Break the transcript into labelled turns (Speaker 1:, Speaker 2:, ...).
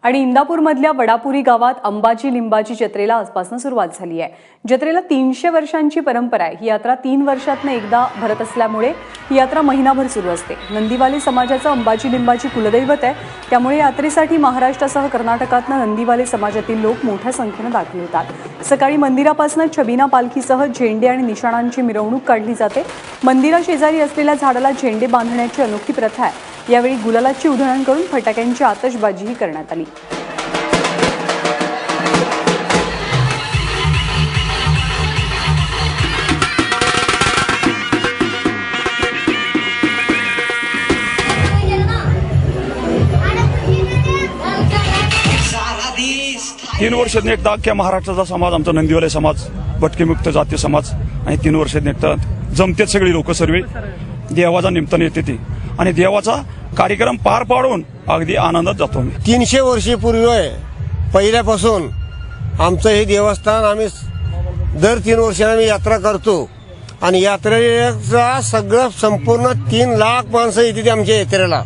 Speaker 1: आणि इंदापूरमधल्या वडापुरी गावात अंबाची लिंबाची जत्रेला आजपासून सुरुवात झाली आहे। जत्रेला 300 वर्षांची परंपरा आहे। ही यात्रा 3 वर्षातून एकदा भरत असल्यामुळे ही यात्रा महिनाभर सुरू असते। नंदीवाले समाजाचं अंबाची लिंबाची कुलदैवत आहे, त्यामुळे यात्रेसाठी महाराष्ट्रासह कर्नाटकातून नंदीवाले समाजातील लोक मोठ्या संख्येने दाखल होतात। सकाळी मंदिरापासून छबिना पालखीसह झेंडे आणि निशाणांची मिरवणूक काढली जाते। मंदिराशेजारी असलेल्या झाडाला झेंडे बांधण्याची अनोखी प्रथा आहे। यावेळी गुलालाची उधळण करून फटाक्यांची आतषबाजीही करण्यात आली।
Speaker 2: तीन वर्षातून एकदा अख्ख्या महाराष्ट्राचा समाज, आमचा नंदीवाले समाज, भटकेमुक्त जाती समाज आणि 3 वर्षातून एकदा जमतेत सगळी लोक सर्वे देवाचा निमित्ताने येते ती आणि देवाचा कार्यक्रम पार पाडून अगदी आनंदात जातो।
Speaker 3: 300 वर्षापूर्वी पहिल्यापासून आमचं हे देवस्थान आम्ही दर 3 वर्षांनी आम्ही यात्रा करतो आणि यात्रेचा सगळं संपूर्ण 3 लाख माणसं येते आमच्या यात्रेला।